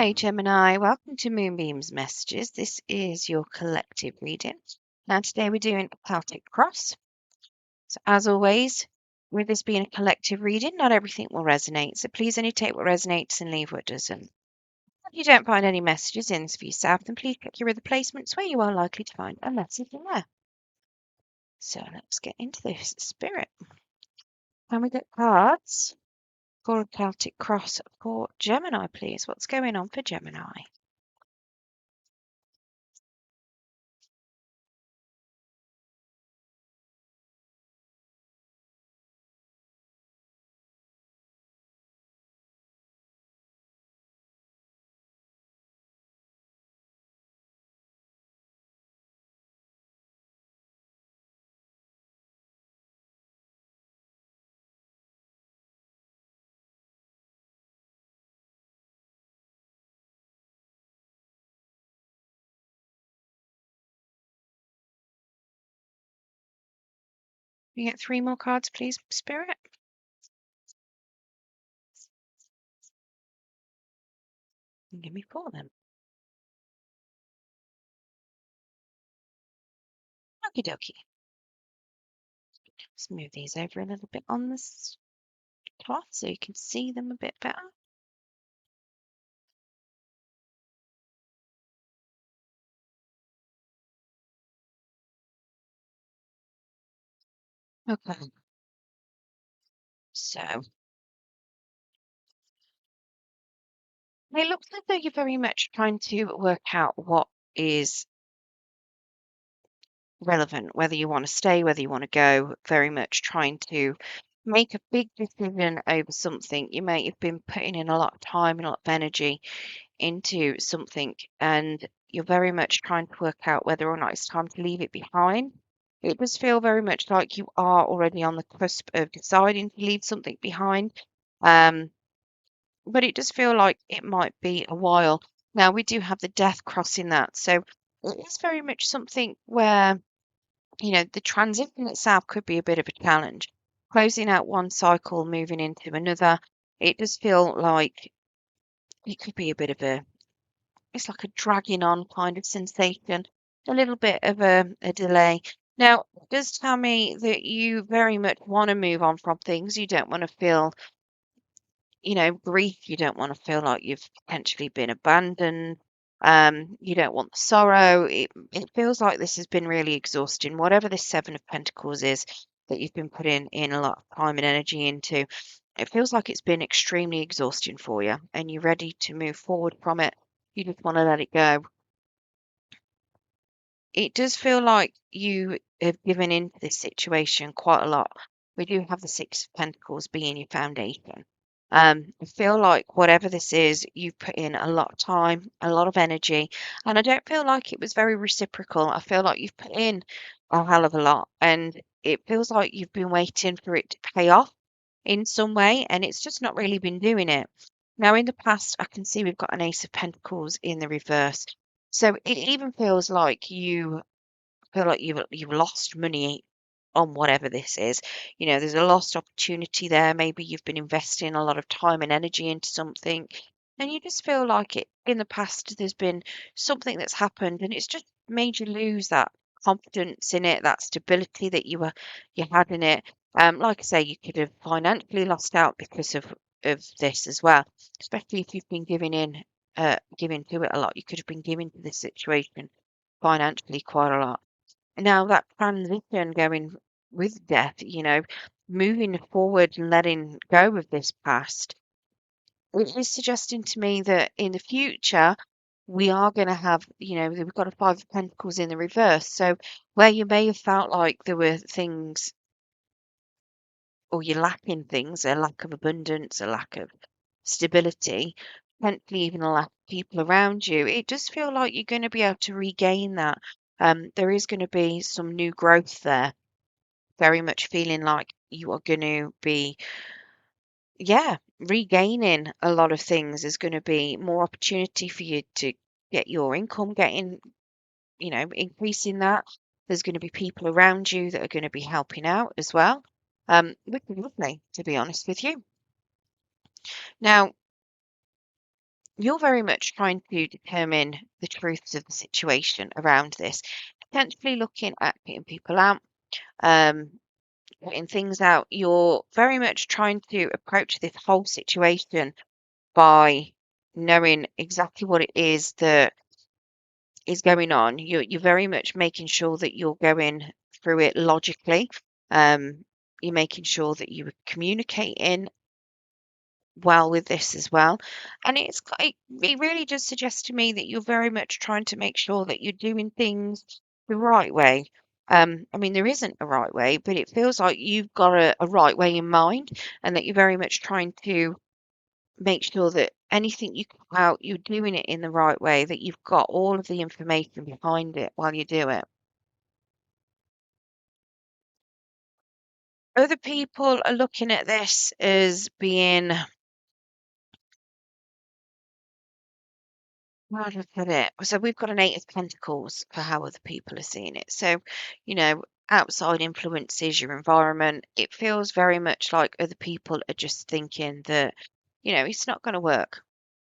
Hi, Gemini. Welcome to Moonbeam's Messages. This is your collective reading. Now, today we're doing a Celtic cross. So, as always, with this being a collective reading, not everything will resonate. So, please only take what resonates and leave what doesn't. If you don't find any messages in this for yourself, then please check your other placements where you are likely to find a message in there. So, let's get into this spirit. Can we get cards for a Celtic cross for Gemini, please? What's going on for Gemini? Can you get 3 more cards, please, Spirit? And give me 4 then. Okie dokie. Let's move these over a little bit on this cloth so you can see them a bit better. Okay. So it looks as though you're very much trying to work out what is relevant, whether you want to stay, whether you want to go, very much trying to make a big decision over something. You may have been putting in a lot of time and a lot of energy into something, and you're very much trying to work out whether or not it's time to leave it behind. It does feel very much like you are already on the cusp of deciding to leave something behind. Um, but it does feel like it might be a while. Now, we do have the death crossing that. So it is very much something where, the transition itself could be a bit of a challenge. Closing out one cycle, moving into another, it does feel like it could be a bit of it's like a dragging on kind of sensation, a little bit of a delay. Now, it does tell me that you very much want to move on from things. You don't want to feel, grief. You don't want to feel like you've potentially been abandoned. You don't want the sorrow. It feels like this has been really exhausting. Whatever this Seven of Pentacles is that you've been putting in a lot of time and energy into, it feels like it's been extremely exhausting for you, and you're ready to move forward from it. You just want to let it go. It does feel like you have given into this situation quite a lot. We do have the Six of Pentacles being your foundation. I feel like whatever this is, you've put in a lot of time, a lot of energy, and I don't feel like it was very reciprocal. I feel like you've put in a hell of a lot, and it feels like you've been waiting for it to pay off in some way, and it's just not really been doing it. Now, in the past, I can see we've got an Ace of Pentacles in the reverse. So it even feels like you feel like you've lost money on whatever this is. There's a lost opportunity there. Maybe you've been investing a lot of time and energy into something, and you just feel like it in the past there's been something that's happened and it's just made you lose that confidence in it, that stability that you had in it. Like I say, you could have financially lost out because of this as well, especially if you've been giving to it a lot. You could have been giving to this situation financially quite a lot. Now that transition going with death, moving forward and letting go of this past, it is suggesting to me that in the future we are going to have, we've got a Five of Pentacles in the reverse. So where you may have felt like there were things or you're lacking things, a lack of abundance, a lack of stability, potentially even a lack of people around you, it does feel like you're going to be able to regain that. There is going to be some new growth there, very much feeling like you are going to be, yeah, regaining a lot of things. There's going to be more opportunity for you to get your income getting, increasing that. There's going to be people around you that are going to be helping out as well, which is lovely, to be honest with you. Now, you're very much trying to determine the truths of the situation around this, potentially looking at putting people out, um, putting things out. You're very much trying to approach this whole situation by knowing exactly what it is that is going on. You're very much making sure that you're going through it logically. Um, you're making sure that you are communicating well with this as well. And it really does suggest to me that you're very much trying to make sure that you're doing things the right way. I mean, there isn't a right way, but it feels like you've got a right way in mind, and that you're very much trying to make sure that anything you put out, you're doing it in the right way, that you've got all of the information behind it while you do it. Other people are looking at this as being, how do I put it? So we've got an Eight of Pentacles for how other people are seeing it. So, you know, outside influences, your environment, it feels very much like other people are just thinking that, it's not going to work.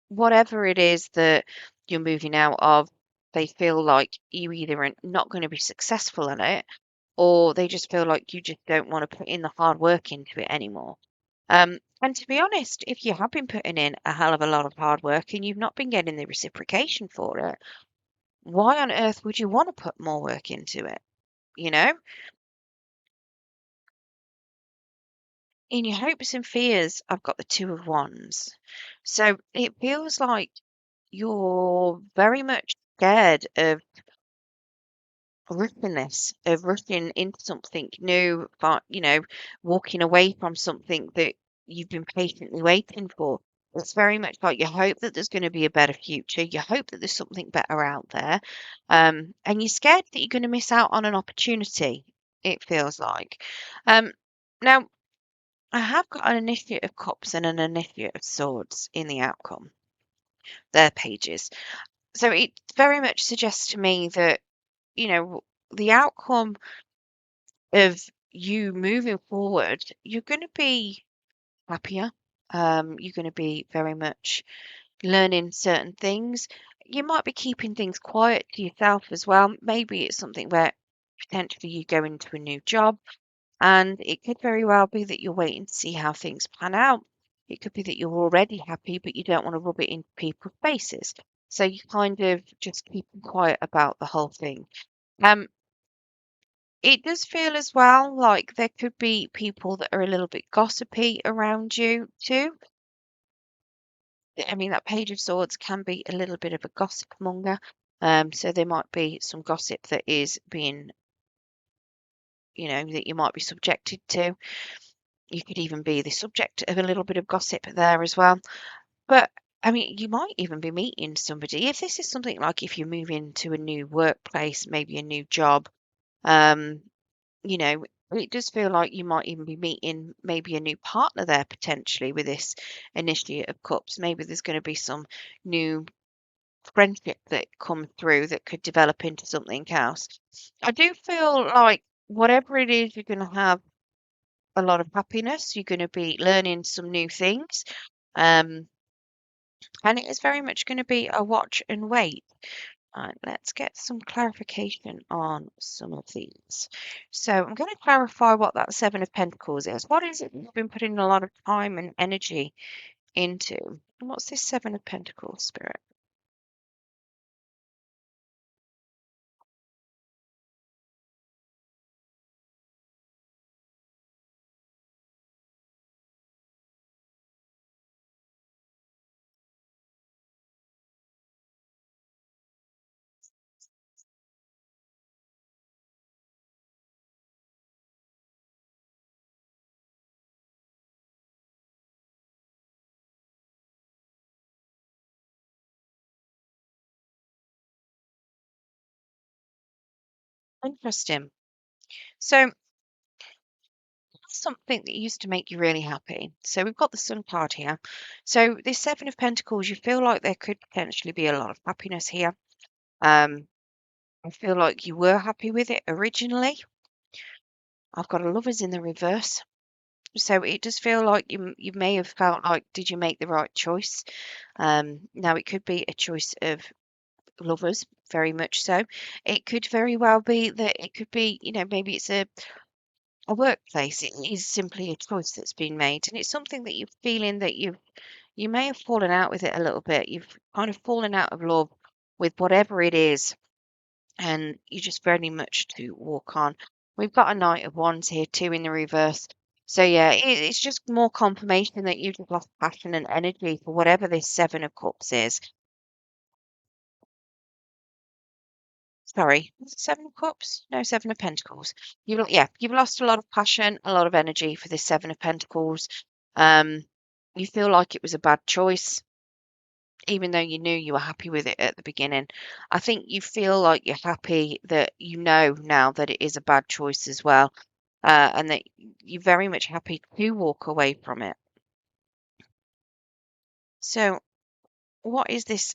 Whatever it is that you're moving out of, they feel like you either are not going to be successful at it, or they just feel like you just don't want to put in the hard work into it anymore. And to be honest, if you have been putting in a hell of a lot of hard work and you've not been getting the reciprocation for it, why on earth would you want to put more work into it? You know, in your hopes and fears, I've got the Two of Wands. So it feels like you're very much scared of riskiness, of rushing into something new, but walking away from something that you've been patiently waiting for. It's very much like you hope that there's going to be a better future. You hope that there's something better out there. And you're scared that you're going to miss out on an opportunity, it feels like. Um, Now, I have got an Initiate of Cups and an Initiate of Swords in the outcome, their pages. So it very much suggests to me that, you know, the outcome of you moving forward, you're going to be happier. You're going to be very much learning certain things. You might be keeping things quiet to yourself as well. Maybe it's something where potentially you go into a new job, and it could very well be that you're waiting to see how things pan out. It could be that you're already happy, but you don't want to rub it in people's faces. So you kind of just keeping quiet about the whole thing. Um, It does feel as well like there could be people that are a little bit gossipy around you too. I mean, that Page of Swords can be a little bit of a gossip monger. So there might be some gossip that is being, that you might be subjected to. You could even be the subject of a little bit of gossip there as well. But I mean, you might even be meeting somebody. If this is something like if you move into a new workplace, maybe a new job, um, you know, it does feel like you might even be meeting maybe a new partner there potentially with this Initiate of Cups. Maybe there's going to be some new friendship that comes through that could develop into something else. I do feel like whatever it is, you're going to have a lot of happiness. You're going to be learning some new things. Um, and it is very much going to be a watch and wait. Right, let's get some clarification on some of these. So I'm going to clarify what that Seven of Pentacles is. What is it you've been putting a lot of time and energy into? And what's this Seven of Pentacles, Spirit? Interesting. So something that used to make you really happy. So we've got the Sun card here. So this Seven of Pentacles, you feel like there could potentially be a lot of happiness here. Um, I feel like you were happy with it originally. I've got a Lovers in the reverse. So it does feel like you may have felt like, did you make the right choice? Now it could be a choice of lovers, very much so. It could very well be that it could be, maybe it's a workplace. It is simply a choice that's been made, and it's something that you're feeling that you may have fallen out with it a little bit. You've kind of fallen out of love with whatever it is, and you just very much to walk on. We've got a Knight of Wands here too in the reverse. So yeah, it's just more confirmation that you've just lost passion and energy for whatever this Seven of Cups is. Sorry, was it Seven of Cups? No, Seven of Pentacles. You've lost a lot of passion, a lot of energy for this Seven of Pentacles. Um, you feel like it was a bad choice, even though you knew you were happy with it at the beginning. I think you feel like you're happy that you know now that it is a bad choice as well, and that you're very much happy to walk away from it. So, what is this?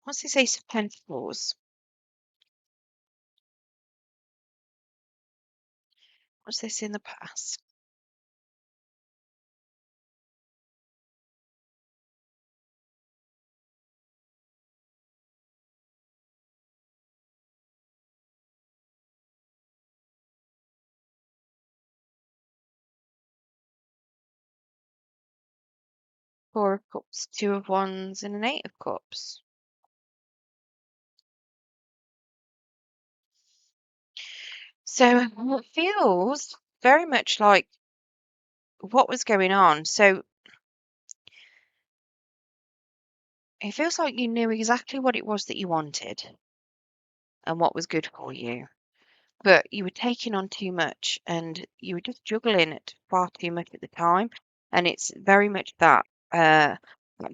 What's this Ace of Pentacles? What's this in the past? Four of Cups, Two of Wands, and an Eight of Cups. So it feels very much like what was going on. So it feels like you knew exactly what it was that you wanted and what was good for you, but you were taking on too much and you were just juggling it far too much at the time. And it's very much that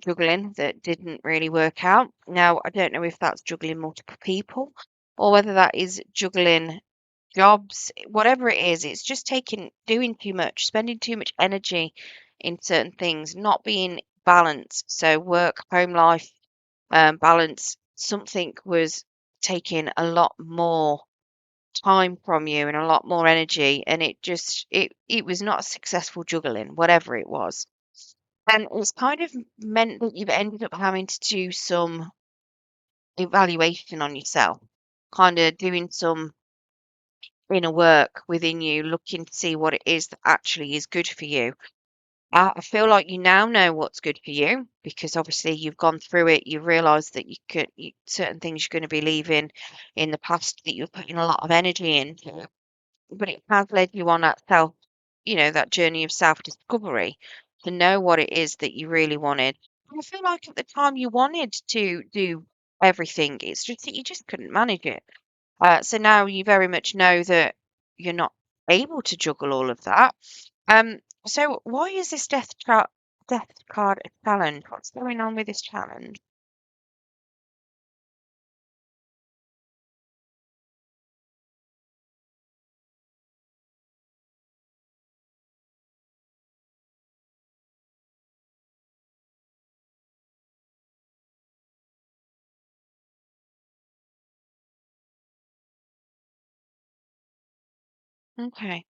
juggling that didn't really work out. Now, I don't know if that's juggling multiple people or whether that is juggling jobs, whatever it is, it's just doing too much, spending too much energy in certain things, not being balanced. So work, home life, balance, something was taking a lot more time from you and a lot more energy, and it was not a successful juggling, whatever it was. And it's kind of meant that you've ended up having to do some evaluation on yourself, kind of doing some inner work within you, looking to see what it is that actually is good for you. I feel like you now know what's good for you because obviously you've gone through it. You've realised that certain things you're going to be leaving in the past that you're putting a lot of energy into, but it has led you on that journey of self discovery to know what it is that you really wanted. And I feel like at the time you wanted to do everything, it's just that you just couldn't manage it. So now you very much know that you're not able to juggle all of that. Um, so why is this death card a challenge? What's going on with this challenge? Okay.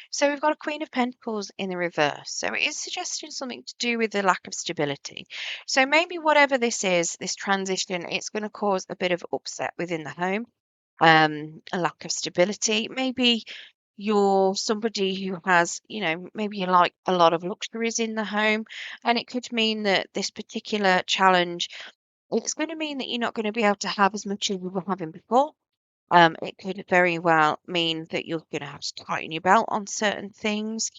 So we've got a Queen of Pentacles in the reverse. So it is suggesting something to do with the lack of stability. So maybe whatever this is, this transition, it's going to cause a bit of upset within the home, a lack of stability. Maybe you're somebody who has, maybe you like a lot of luxuries in the home, and it could mean that this particular challenge, it's going to mean that you're not going to be able to have as much as you were having before. It could very well mean that you're going to have to tighten your belt on certain things.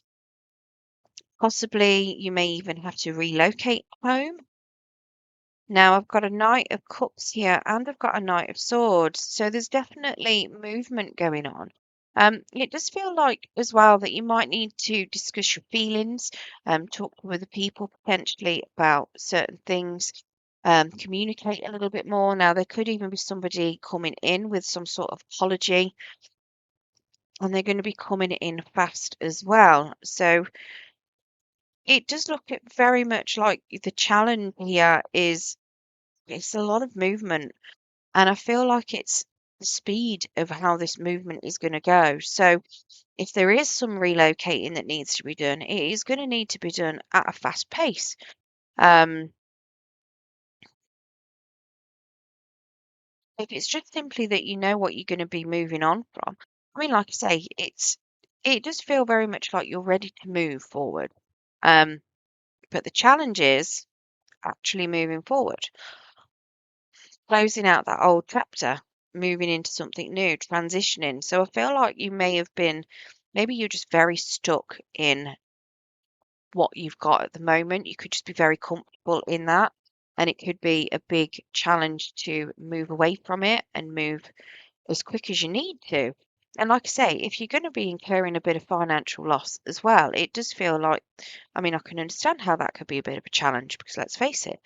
Possibly you may even have to relocate home. Now I've got a Knight of Cups here and I've got a Knight of Swords. So there's definitely movement going on. It does feel like as well that you might need to discuss your feelings, talk to other people potentially about certain things, communicate a little bit more. Now there could even be somebody coming in with some sort of apology, and they're going to be coming in fast as well. So it does look at very much like the challenge here is it's a lot of movement, and I feel like the speed of how this movement is going to go. So if there is some relocating that needs to be done, it is going to need to be done at a fast pace. Um, if it's just simply that you know what you're going to be moving on from, I mean, like I say, it does feel very much like you're ready to move forward. Um, but the challenge is actually moving forward, closing out that old chapter, moving into something new, transitioning. So I feel like you may have been, maybe you're just very stuck in what you've got at the moment. You could just be very comfortable in that. And it could be a big challenge to move away from it and move as quick as you need to. And like I say, if you're going to be incurring a bit of financial loss as well, it does feel like, I mean, I can understand how that could be a bit of a challenge because let's face it,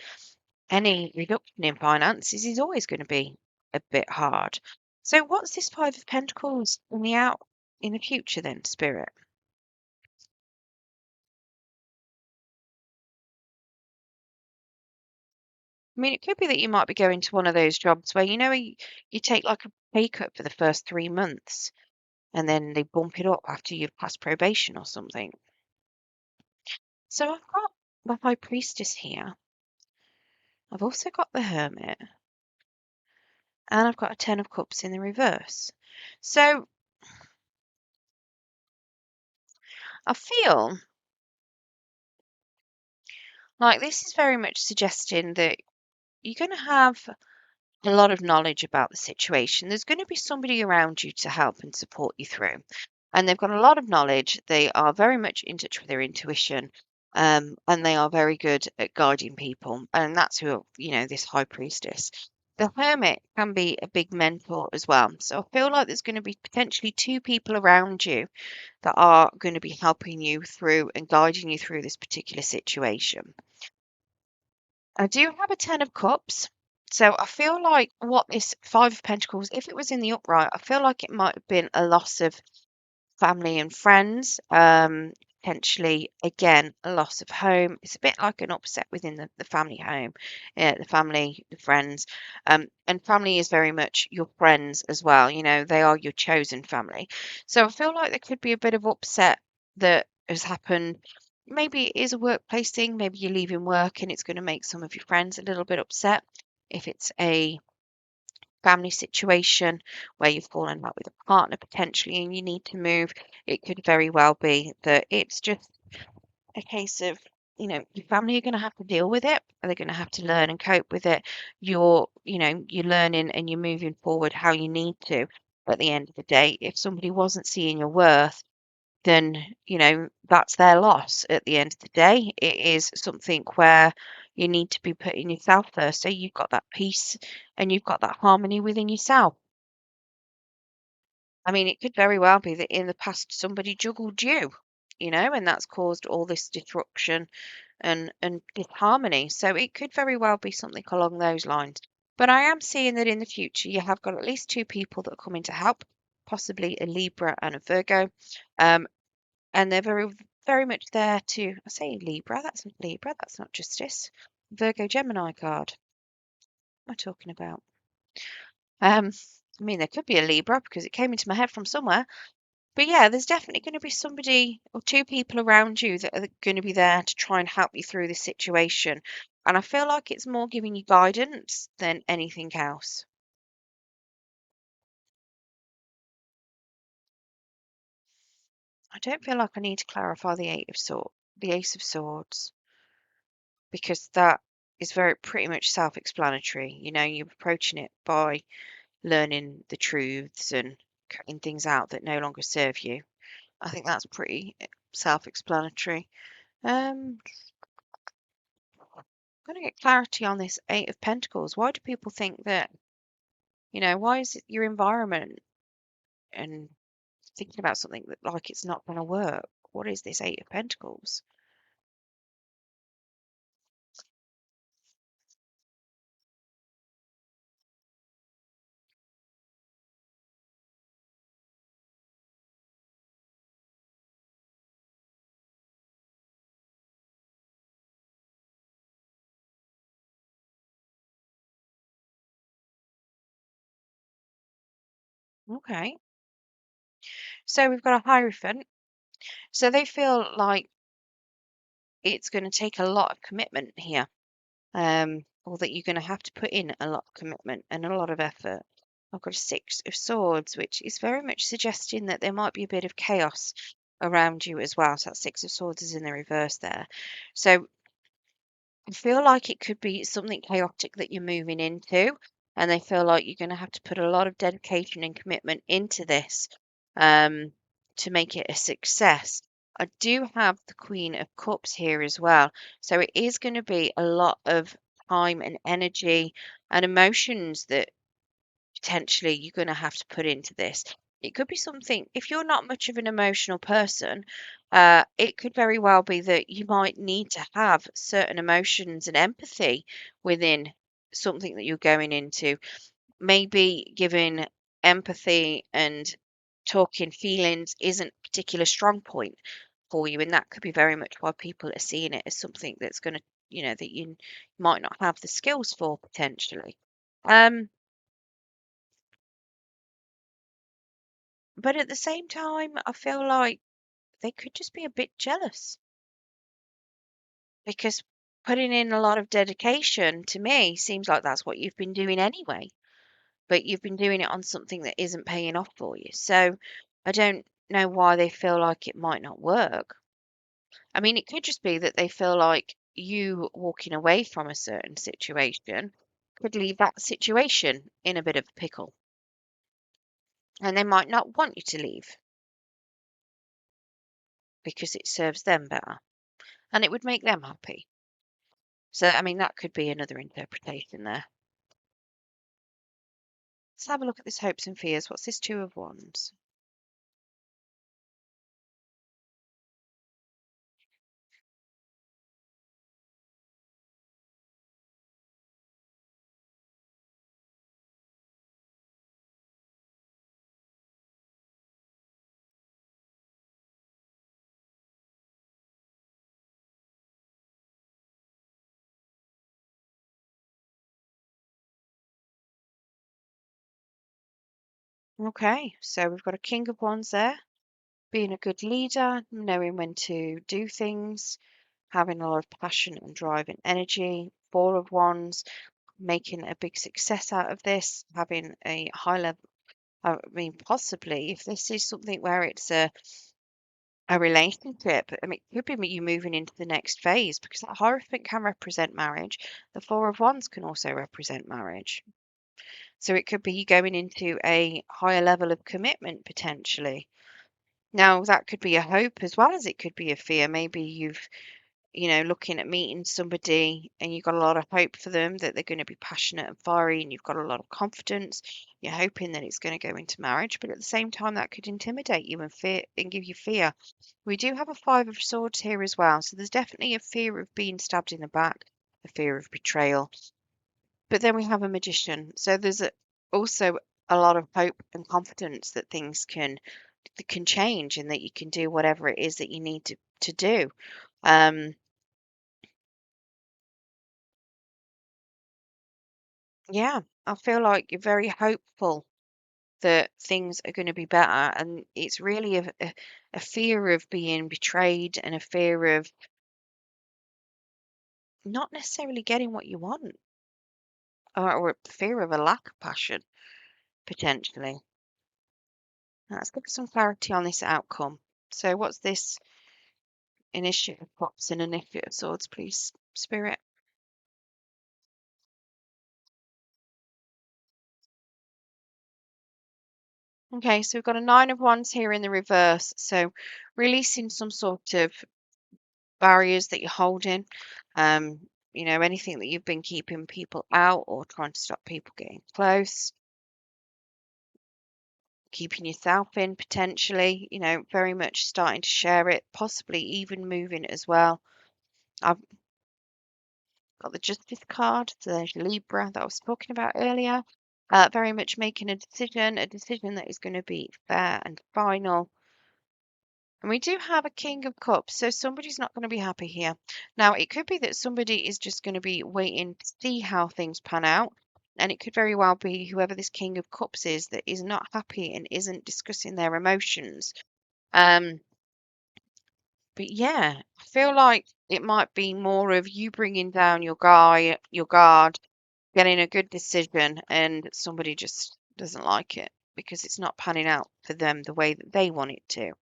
any reduction in finances is always going to be a bit hard. So what's this Five of Pentacles in the future then, Spirit? I mean, it could be that you might be going to one of those jobs where, you take like a pay cut for the first 3 months and then they bump it up after you've passed probation or something. So I've got the High Priestess here. I've also got the Hermit and I've got a Ten of Cups in the reverse. So I feel like this is very much suggesting that you're going to have a lot of knowledge about the situation. There's going to be somebody around you to help and support you through. And they've got a lot of knowledge. They are very much in touch with their intuition. And they are very good at guiding people. And that's who, this high priestess. The hermit can be a big mentor as well. So I feel like there's going to be potentially two people around you that are going to be helping you through and guiding you through this particular situation. I do have a Ten of Cups. So I feel like what this Five of Pentacles, if it was in the upright, I feel like it might have been a loss of family and friends. Potentially, again, a loss of home. It's a bit like an upset within the family home, the family, the friends. And family is very much your friends as well. They are your chosen family. So I feel like there could be a bit of upset that has happened. Maybe it is a workplace thing. Maybe you're leaving work and it's going to make some of your friends a little bit upset. If it's a family situation where you've fallen out with a partner potentially and you need to move, it could very well be that it's just a case of, your family are going to have to deal with it. They're going to have to learn and cope with it. You're learning and you're moving forward how you need to. At the end of the day, if somebody wasn't seeing your worth, then that's their loss at the end of the day. It is something where you need to be putting yourself first so you've got that peace and you've got that harmony within yourself. I mean, it could very well be that in the past somebody juggled you, and that's caused all this disruption and disharmony. So it could very well be something along those lines. But I am seeing that in the future you have got at least two people that are coming to help, possibly a Libra and a Virgo. Um, and they're very, very much there to, I say Libra, that's not justice. Virgo Gemini card. What am I talking about? I mean, there could be a Libra because it came into my head from somewhere. But yeah, there's definitely going to be somebody or two people around you that are going to be there to try and help you through this situation. And I feel like it's more giving you guidance than anything else. I don't feel like I need to clarify the Ace of Swords, because that is very pretty much self-explanatory. You're approaching it by learning the truths and cutting things out that no longer serve you. I think that's pretty self-explanatory. I'm going to get clarity on this Eight of Pentacles. Why do people think that, why is it your environment and thinking about something that like it's not going to work? What is this Eight of Pentacles? Okay. So we've got a Hierophant. So they feel like it's going to take a lot of commitment here, or that you're going to have to put in a lot of commitment and a lot of effort. I've got a Six of Swords, which is very much suggesting that there might be a bit of chaos around you as well. So that Six of Swords is in the reverse there. So I feel like it could be something chaotic that you're moving into, and they feel like you're going to have to put a lot of dedication and commitment into this um, to make it a success. I do have the Queen of Cups here as well, so it is going to be a lot of time and energy and emotions that potentially you're going to have to put into this. It could be something, if you're not much of an emotional person, it could very well be that you might need to have certain emotions and empathy within something that you're going into. Maybe giving empathy and talking feelings isn't a particular strong point for you, and that could be very much why people are seeing it as something that's going to, that you might not have the skills for potentially. Um, But at the same time, I feel like they could just be a bit jealous because putting in a lot of dedication to me seems like that's what you've been doing anyway, but you've been doing it on something that isn't paying off for you. So I don't know why they feel like it might not work. I mean, it could just be that they feel like you walking away from a certain situation could leave that situation in a bit of a pickle, and they might not want you to leave because it serves them better and it would make them happy. So, I mean, that could be another interpretation there. Let's have a look at this hopes and fears. What's this Two of Wands? Okay, so we've got a King of Wands there, being a good leader, knowing when to do things, having a lot of passion and drive and energy. Four of Wands, making a big success out of this, having a high level. I mean, possibly if this is something where it's a relationship. I mean, it could be you moving into the next phase because that Hierophant can represent marriage. The Four of Wands can also represent marriage. So it could be you going into a higher level of commitment potentially. Now, that could be a hope as well as it could be a fear. Maybe looking at meeting somebody and you've got a lot of hope for them that they're going to be passionate and fiery and you've got a lot of confidence. You're hoping that it's going to go into marriage, but at the same time, that could intimidate you and fear and give you fear. We do have a Five of Swords here as well. So there's definitely a fear of being stabbed in the back, a fear of betrayal. But then we have a Magician. So there's also a lot of hope and confidence that things can change and that you can do whatever it is that you need to do. Um, yeah, I feel like you're very hopeful that things are going to be better, and it's really a fear of being betrayed and a fear of not necessarily getting what you want, or a fear of a lack of passion potentially. Now, let's get some clarity on this outcome. So, what's this initiative of Cups and initiative of Swords, please, Spirit? Okay, so we've got a Nine of Wands here in the reverse. So releasing some sort of barriers that you're holding, um, anything that you've been keeping people out or trying to stop people getting close, keeping yourself in potentially, very much starting to share it, possibly even moving as well. I've got the Justice card, so there's Libra that I was talking about earlier. Very much making a decision that is going to be fair and final. And we do have a King of Cups, so somebody's not going to be happy here. Now, it could be that somebody is just going to be waiting to see how things pan out. And it could very well be whoever this King of Cups is that is not happy and isn't discussing their emotions. Um, but yeah, I feel like it might be more of you bringing down your guard, getting a good decision, and somebody just doesn't like it because it's not panning out for them the way that they want it to.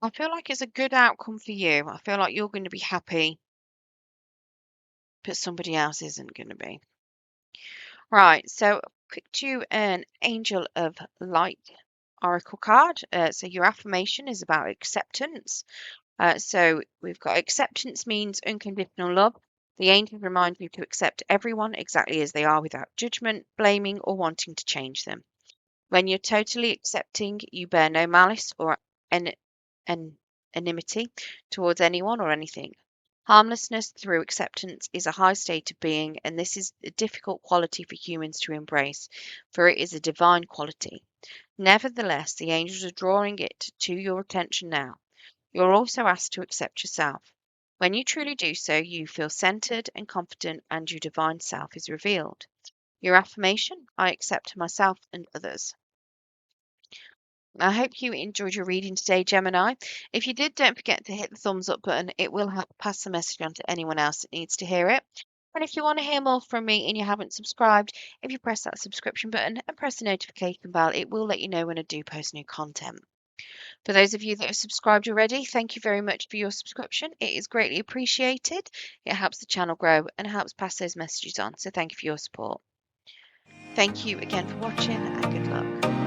I feel like it's a good outcome for you. I feel like you're going to be happy, but somebody else isn't going to be. Right, so picked you an Angel of Light Oracle card. So your affirmation is about acceptance. So we've got acceptance means unconditional love. The angels remind you to accept everyone exactly as they are without judgment, blaming, or wanting to change them. When you're totally accepting, you bear no malice or an, an enmity towards anyone or anything. Harmlessness through acceptance is a high state of being, and this is a difficult quality for humans to embrace, for it is a divine quality. Nevertheless, the angels are drawing it to your attention now. You're also asked to accept yourself. When you truly do so, you feel centered and confident, and your divine self is revealed. Your affirmation: I accept myself and others. I hope you enjoyed your reading today, Gemini. If you did, don't forget to hit the thumbs up button. It will help pass the message on to anyone else that needs to hear it. And if you want to hear more from me and you haven't subscribed, if you press that subscription button and press the notification bell, it will let you know when I do post new content. For those of you that have subscribed already, thank you very much for your subscription. It is greatly appreciated. It helps the channel grow and helps pass those messages on. So thank you for your support. Thank you again for watching and good luck.